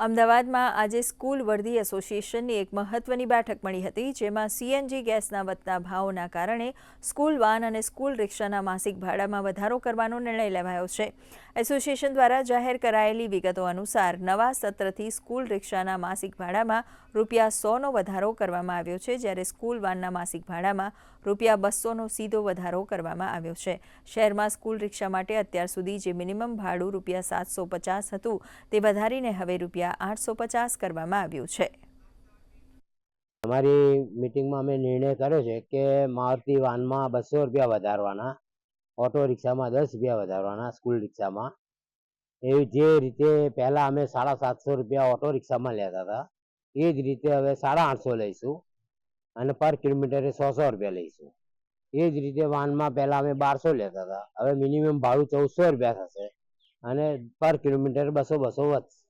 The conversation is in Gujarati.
અમદાવાદમાં આજે સ્કૂલ વર્ધી એસોસિએશનની એક મહત્વની બેઠક મળી હતી, જેમાં સીએનજી ગેસના વધતા ભાવોના કારણે સ્કૂલ વાન અને સ્કૂલ રિક્ષાના માસિક ભાડામાં વધારો કરવાનો નિર્ણય લેવાયો છે. એસોસિએશન દ્વારા જાહેર કરાયેલી વિગતો અનુસાર નવા સત્રથી સ્કૂલ રિક્ષાના માસિક ભાડામાં ₹100નો વધારો કરવામાં આવ્યો છે, જ્યારે સ્કૂલ વાનના માસિક ભાડામાં ₹200નો સીધો વધારો કરવામાં આવ્યો છે. શહેરમાં સ્કૂલ રિક્ષા માટે અત્યાર સુધી જે મિનિમમ ભાડું ₹750 હતું, તે વધારીને હવે ₹850 કરવામાં આવ્યું છે. અમારી મીટિંગમાં અમે નિર્ણય કર્યો છે કે મારુતિ વાનમાં ₹200 વધારવાના, ઓટો રિક્ષામાં ₹10 વધારવાના, સ્કૂલ રિક્ષામાં. એવી જે રીતે પહેલાં અમે ₹750 ઓટો રિક્ષામાં લેતા હતા, એ જ રીતે હવે ₹850 લઈશું અને પર કિલોમીટરે ₹100 લઈશું. એ જ રીતે વાનમાં પહેલાં અમે 1200 લેતા હતા, હવે મિનિમમ ભાડું ₹1400 થશે અને પર કિલોમીટર 200 વધશે.